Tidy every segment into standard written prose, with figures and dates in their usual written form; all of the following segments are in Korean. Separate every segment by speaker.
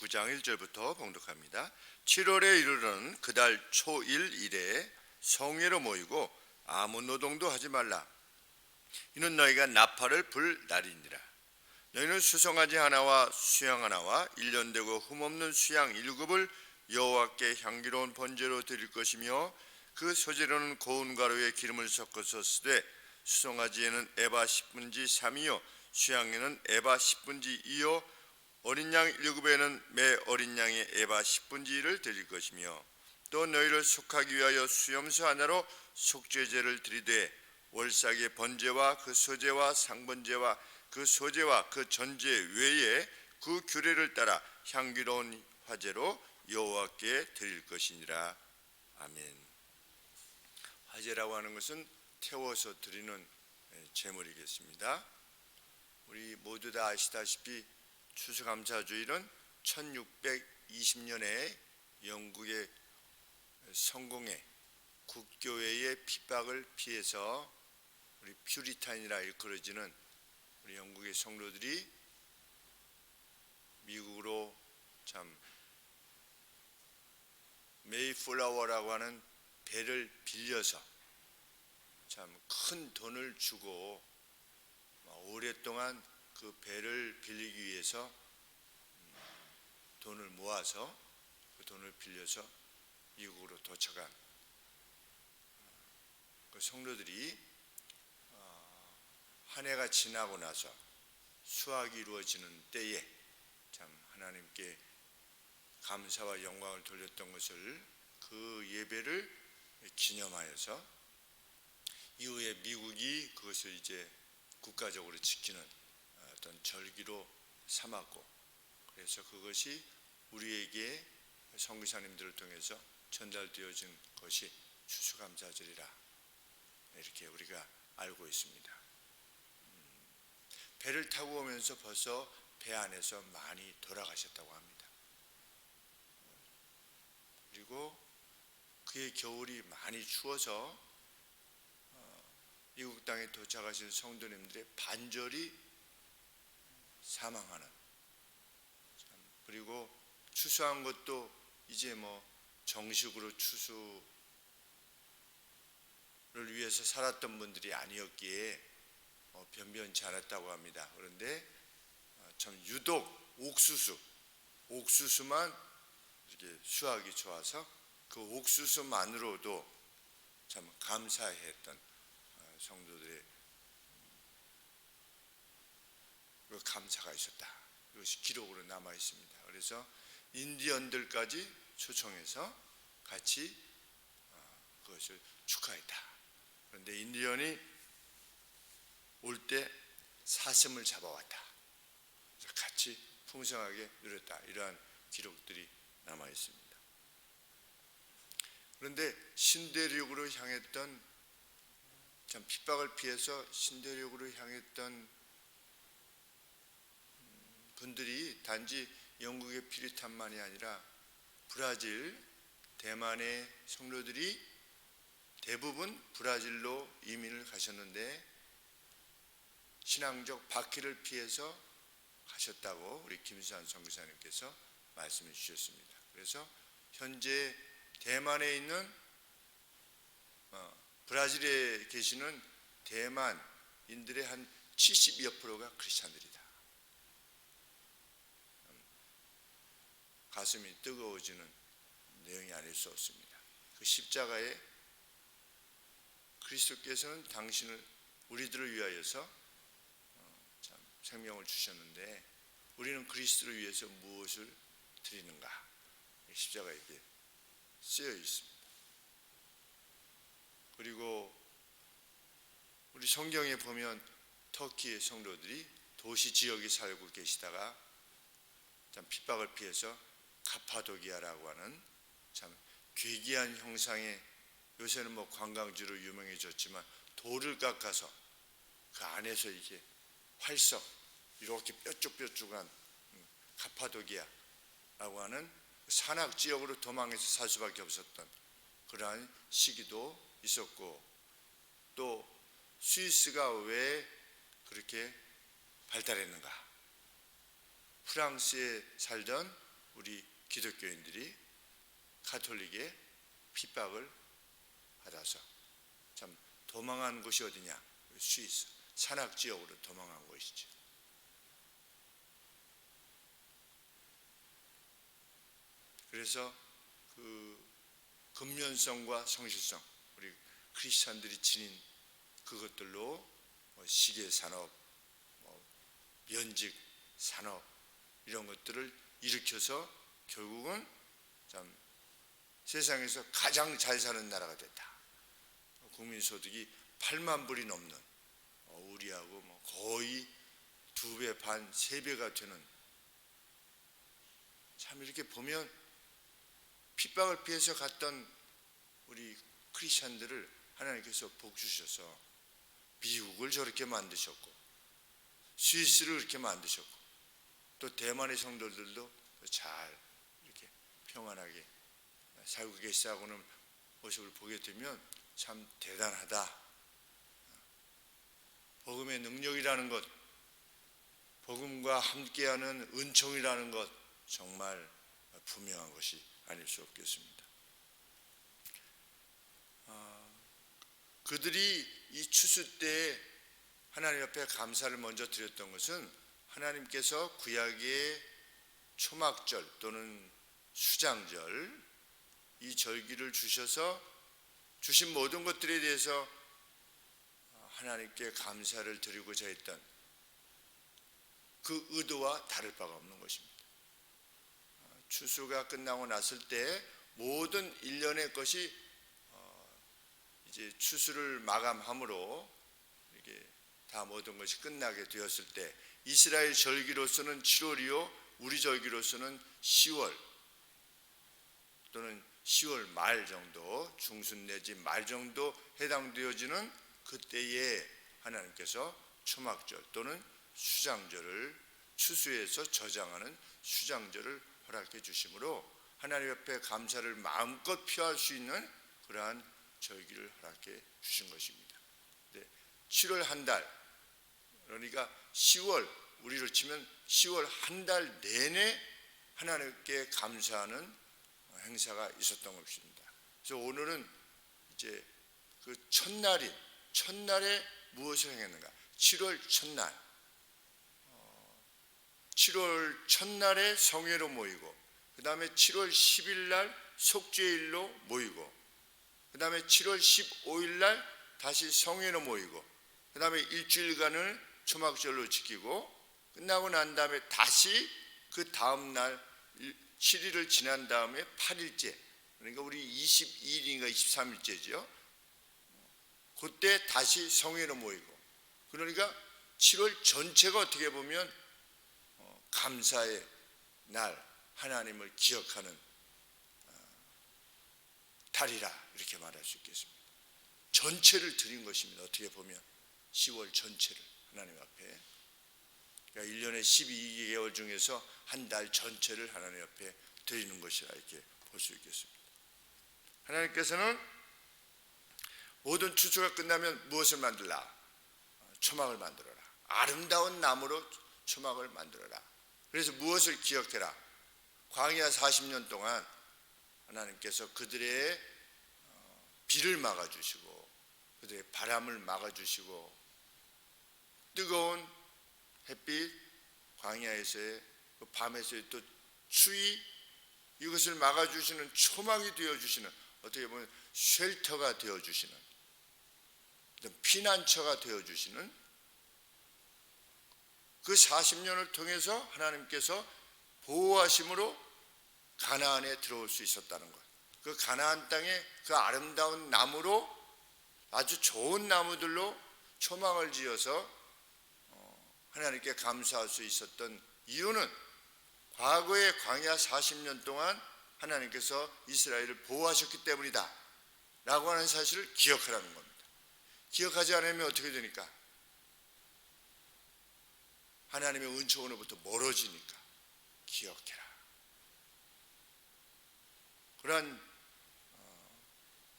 Speaker 1: 9장 1절부터 봉독합니다. 7월에 이르는 그달 초일 이래 성회로 모이고 아무 노동도 하지 말라. 이는 너희가 나팔을 불 날이니라. 너희는 수송아지 하나와 수양 하나와 1년 되고 흠없는 수양 7을 여호와께 향기로운 번제로 드릴 것이며, 그 소재로는 고운 가루에 기름을 섞어서 쓰되 수송아지에는 에바 10분지 3이요 수양에는 에바 10분지 2요 어린 양 7에는 매 어린 양의 에바 10분지 1을 드릴 것이며, 또 너희를 속하기 위하여 수염소 하나로 속죄제를 드리되 월삭의 번제와 그 소제와 상번제와 그 소제와 그 전제 외에 그 규례를 따라 향기로운 화제로 여호와께 드릴 것이니라. 아멘. 화제라고 하는 것은 태워서 드리는 제물이겠습니다. 우리 모두 다 아시다시피 추수감사주일은 1620년에 영국의 성공회 국교회의 핍박을 피해서 우리 퓨리탄이라 일컬어지는 우리 영국의 성도들이 미국으로 참 메이플라워라고 하는 배를 빌려서 참 큰 돈을 주고 오랫동안 그 배를 빌리기 위해서 돈을 모아서 그 돈을 빌려서 미국으로 도착한 그 성도들이 한 해가 지나고 나서 수확이 이루어지는 때에 참 하나님께 감사와 영광을 돌렸던 것을, 그 예배를 기념하여서 이후에 미국이 그것을 이제 국가적으로 지키는 어떤 절기로 삼았고, 그래서 그것이 우리에게 선교사님들을 통해서 전달되어진 것이 추수감사절이라 이렇게 우리가 알고 있습니다. 배를 타고 오면서 벌써 배 안에서 많이 돌아가셨다고 합니다. 그리고 그의 겨울이 많이 추워서 미국 땅에 도착하신 성도님들의 반절이 사망하는, 그리고 추수한 것도 이제 정식으로 추수를 위해서 살았던 분들이 아니었기에 변변치 않았다고 합니다. 그런데 참 유독 옥수수만 이렇게 수확이 좋아서 그 옥수수만으로도 참 감사했던 성도들의 그 감사가 있었다. 이것이 기록으로 남아 있습니다. 그래서 인디언들까지 초청해서 같이 그것을 축하했다. 그런데 인디언이 올 때 사슴을 잡아왔다. 그래서 같이 풍성하게 누렸다. 이러한 기록들이 남아 있습니다. 그런데 신대륙으로 향했던, 참 핍박을 피해서 신대륙으로 향했던 분들이 단지 영국의 퓨리탄만이 아니라 브라질, 대만의 성도들이 대부분 브라질로 이민을 가셨는데 신앙적 박해를 피해서 가셨다고 우리 김수환 선교사님께서 말씀해 주셨습니다. 그래서 현재 대만에 있는 브라질에 계시는 대만인들의 한 70여 %가 크리스찬들이다. 가슴이 뜨거워지는 내용이 아닐 수 없습니다. 그 십자가에 그리스도께서는 당신을, 우리들을 위하여서 참 생명을 주셨는데 우리는 그리스도를 위해서 무엇을 드리는가? 십자가에 이렇게 쓰여 있습니다. 그리고 우리 성경에 보면 터키의 성도들이 도시 지역에 살고 계시다가 참 핍박을 피해서 가파도기아라고 하는 참 괴기한 형상의, 요새는 관광지로 유명해졌지만 돌을 깎아서 그 안에서 이게 활석 이렇게 뾰족뾰족한 가파도기아라고 하는 산악 지역으로 도망해서 살 수밖에 없었던 그러한 시기도 있었고, 또 스위스가 왜 그렇게 발달했는가? 프랑스에 살던 우리 기독교인들이 가톨릭의 핍박을 받아서 참 도망한 곳이 어디냐? 스위스 산악 지역으로 도망한 것이죠. 그래서 그 근면성과 성실성, 우리 크리스찬들이 지닌 그것들로 시계 산업, 면직 산업 이런 것들을 일으켜서 결국은 참 세상에서 가장 잘 사는 나라가 됐다. 국민소득이 8만 불이 넘는 우리하고 거의 2배 반, 3배가 되는, 참 이렇게 보면 핍박을 피해서 갔던 우리 크리스찬들을 하나님께서 복 주셔서 미국을 저렇게 만드셨고 스위스를 그렇게 만드셨고 또 대만의 성도들도 잘 이렇게 평안하게 살고 계시다고 하는 모습을 보게 되면 참 대단하다. 복음의 능력이라는 것, 복음과 함께하는 은총이라는 것, 정말 분명한 것이 아닐 수 없겠습니다. 그들이 이 추수 때에 하나님 앞에 감사를 먼저 드렸던 것은 하나님께서 구약의 초막절 또는 수장절, 이 절기를 주셔서 주신 모든 것들에 대해서 하나님께 감사를 드리고자 했던 그 의도와 다를 바가 없는 것입니다. 추수가 끝나고 났을 때 모든 일련의 것이 이제 추수를 마감함으로 이렇게 다 모든 것이 끝나게 되었을 때 이스라엘 절기로서는 7월이요 우리 절기로서는 10월 또는 10월 말 정도, 중순 내지 말 정도 해당되어지는 그때에 하나님께서 초막절 또는 수장절을 추수에서 저장하는 수장절을 허락해 주심으로 하나님 앞에 감사를 마음껏 표할 수 있는 그러한 절기를 허락해 주신 것입니다. 7월 한 달, 그러니까 10월, 우리로 치면 10월 한 달 내내 하나님께 감사하는 행사가 있었던 것입니다. 그래서 오늘은 이제 그 첫날에 무엇을 행했는가? 7월 첫날, 7월 첫날에 성회로 모이고, 그 다음에 7월 10일 날 속죄일로 모이고, 그 다음에 7월 15일 날 다시 성회로 모이고, 그 다음에 일주일간을 초막절로 지키고, 끝나고 난 다음에 다시 그 다음 날 7일을 지난 다음에 8일째, 그러니까 우리 22일인가 23일째죠. 그때 다시 성회로 모이고, 그러니까 7월 전체가 어떻게 보면 감사의 날, 하나님을 기억하는 달이라 이렇게 말할 수 있겠습니다. 전체를 드린 것입니다. 어떻게 보면 10월 전체를 하나님 앞에, 그러니까 1년에 12개월 중에서 한 달 전체를 하나님 앞에 드리는 것이라 이렇게 볼 수 있겠습니다. 하나님께서는 모든 추수가 끝나면 무엇을 만들라? 초막을 만들어라. 아름다운 나무로 초막을 만들어라. 그래서 무엇을 기억해라? 광야 40년 동안 하나님께서 그들의 비를 막아주시고 그들의 바람을 막아주시고 뜨거운 햇빛, 광야에서의 그 밤에서의 또 추위, 이것을 막아주시는 초막이 되어주시는, 어떻게 보면 쉘터가 되어주시는, 피난처가 되어주시는 그 40년을 통해서 하나님께서 보호하심으로 가나안에 들어올 수 있었다는 것. 그 가나안 땅에 그 아름다운 나무로, 아주 좋은 나무들로 초막을 지어서 하나님께 감사할 수 있었던 이유는 과거의 광야 40년 동안 하나님께서 이스라엘을 보호하셨기 때문이다 라고 하는 사실을 기억하라는 겁니다. 기억하지 않으면 어떻게 되니까? 하나님의 은총으로부터 멀어지니까 기억해라. 그러한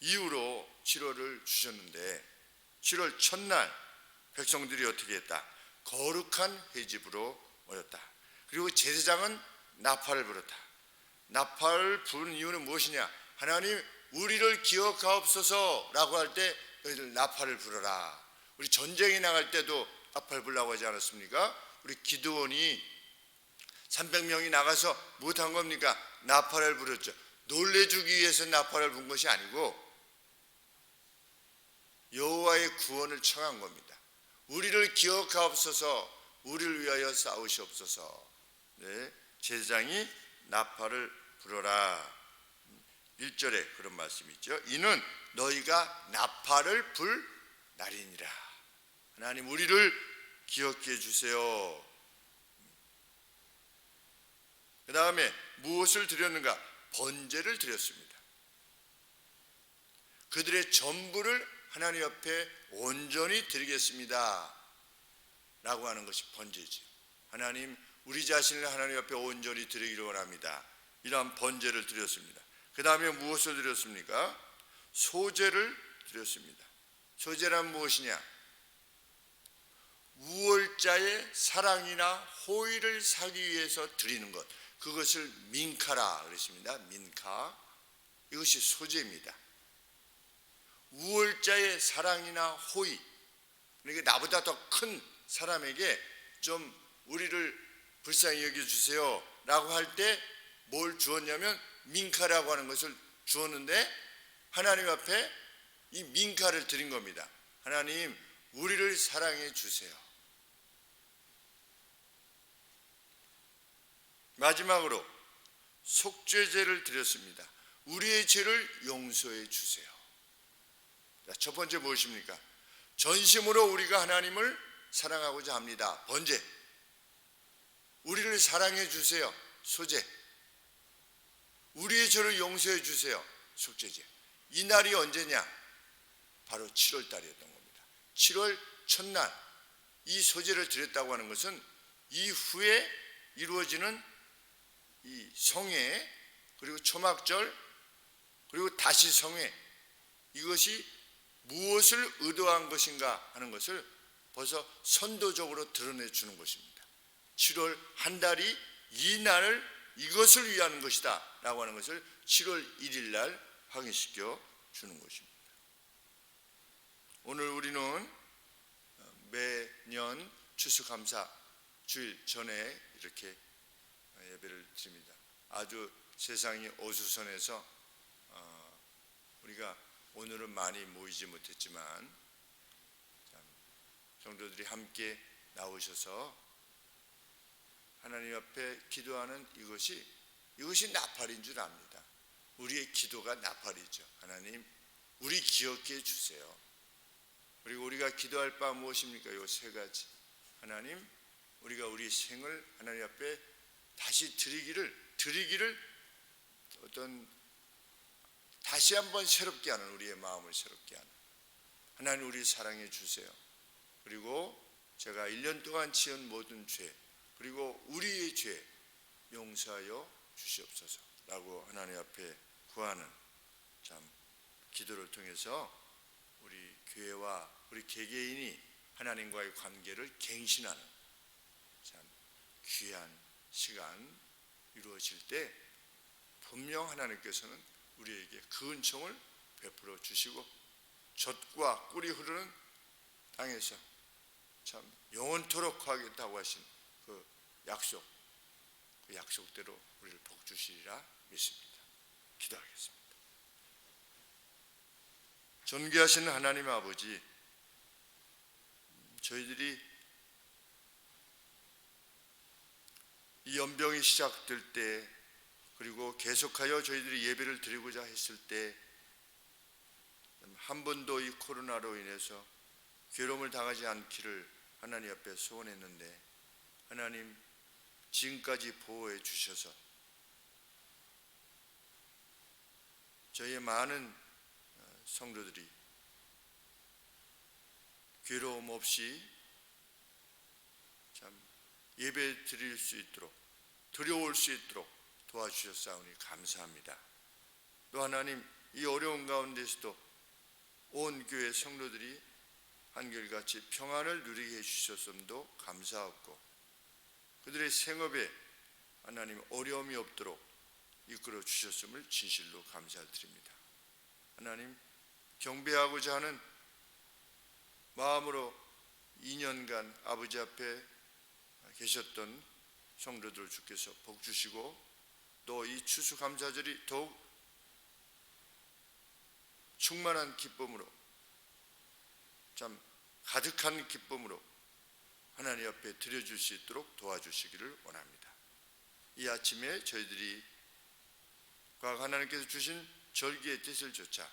Speaker 1: 이유로 7월을 주셨는데, 7월 첫날 백성들이 어떻게 했다? 거룩한 회집으로 모였다. 그리고 제사장은 나팔을 불었다. 나팔을 부는 이유는 무엇이냐? 하나님 우리를 기억하옵소서라고 할 때 너희들 나팔을 불어라. 우리 전쟁에 나갈 때도 나팔 불라고 하지 않았습니까? 우리 기드온이 300명이 나가서 못한 겁니까? 나팔을 불었죠. 놀래주기 위해서 나팔을 분 것이 아니고 여호와의 구원을 청한 겁니다. 우리를 기억하옵소서, 우리를 위하여 싸우시옵소서. 네, 제사장이 나팔을 불어라. 1절에 그런 말씀이 있죠. 이는 너희가 나팔을 불 날이니라. 하나님 우리를 기억해 주세요. 그 다음에 무엇을 드렸는가? 번제를 드렸습니다. 그들의 전부를 하나님 앞에 온전히 드리겠습니다 라고 하는 것이 번제지. 하나님 우리 자신을 하나님 앞에 온전히 드리기를 원합니다. 이러한 번제를 드렸습니다. 그 다음에 무엇을 드렸습니까? 소제를 드렸습니다. 소제란 무엇이냐? 우월자의 사랑이나 호의를 사기 위해서 드리는 것, 그것을 민카라 그랬습니다. 민카, 이것이 소제입니다. 우월자의 사랑이나 호의, 그러니까 나보다 더 큰 사람에게 좀 우리를 불쌍히 여겨주세요 라고 할 때 뭘 주었냐면 민카라고 하는 것을 주었는데 하나님 앞에 이 민카를 드린 겁니다. 하나님 우리를 사랑해 주세요. 마지막으로 속죄제를 드렸습니다. 우리의 죄를 용서해 주세요. 첫 번째 무엇입니까? 전심으로 우리가 하나님을 사랑하고자 합니다. 번제. 우리를 사랑해 주세요. 소제. 우리의 죄를 용서해 주세요. 속죄제. 이 날이 언제냐? 바로 7월 달이었던 겁니다. 7월 첫날 이 소제를 드렸다고 하는 것은 이후에 이루어지는 이 성회, 그리고 초막절, 그리고 다시 성회, 이것이 무엇을 의도한 것인가 하는 것을 벌써 선도적으로 드러내 주는 것입니다. 7월 한 달이 이 날을 이것을 위한 것이다 라고 하는 것을 7월 1일 날 확인시켜 주는 것입니다. 오늘 우리는 매년 추수감사 주일 전에 이렇게 예배를 드립니다. 아주 세상이 어수선해서 우리가 오늘은 많이 모이지 못했지만 성도들이 함께 나오셔서 하나님 앞에 기도하는 이것이 나팔인 줄 압니다. 우리의 기도가 나팔이죠. 하나님 우리 기억해 주세요. 그리고 우리가 기도할 바 무엇입니까? 이 세 가지. 하나님 우리가 우리 생을 하나님 앞에 다시 드리기를 어떤 다시 한번 새롭게 하는, 우리의 마음을 새롭게 하는, 하나님 우리 사랑해 주세요. 그리고 제가 1년 동안 지은 모든 죄, 그리고 우리의 죄 용서하여 주시옵소서 라고 하나님 앞에 구하는 참 기도를 통해서 우리 교회와 우리 개개인이 하나님과의 관계를 갱신하는 참 귀한 시간 이루어질 때 분명 하나님께서는 우리에게 그 은총을 베풀어 주시고 젖과 꿀이 흐르는 땅에서 참 영원토록 거하겠다고 하신 그 약속대로 우리를 복 주시리라 믿습니다. 기도하겠습니다. 존귀하신 하나님 아버지, 저희들이 이 연병이 시작될 때, 그리고 계속하여 저희들이 예배를 드리고자 했을 때 한 번도 이 코로나로 인해서 괴로움을 당하지 않기를 하나님 앞에 소원했는데 하나님 지금까지 보호해 주셔서 저희의 많은 성도들이 괴로움 없이 참 예배 드릴 수 있도록, 드려올 수 있도록 도와주셨사오니 감사합니다. 또 하나님 이 어려운 가운데서도 온 교회 성도들이 한결같이 평안을 누리게 해주셨음도 감사하고 그들의 생업에 하나님 어려움이 없도록 이끌어 주셨음을 진실로 감사드립니다. 하나님, 경배하고자 하는 마음으로 2년간 아버지 앞에 계셨던 성도들 주께서 복 주시고 또 이 추수감사절이 더욱 충만한 기쁨으로, 참 가득한 기쁨으로 하나님 앞에 드려줄 수 있도록 도와주시기를 원합니다. 이 아침에 저희들이 하나님께서 주신 절기의 뜻을 좇아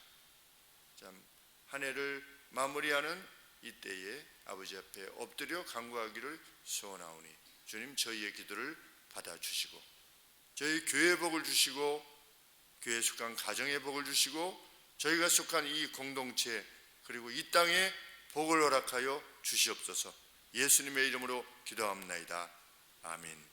Speaker 1: 참 한 해를 마무리하는 이때에 아버지 앞에 엎드려 간구하기를 소원하오니 주님, 저희의 기도를 받아주시고 저희 교회의 복을 주시고 교회에 속한 가정의 복을 주시고 저희가 속한 이 공동체 그리고 이 땅에 복을 허락하여 주시옵소서. 예수님의 이름으로 기도합나이다. 아멘.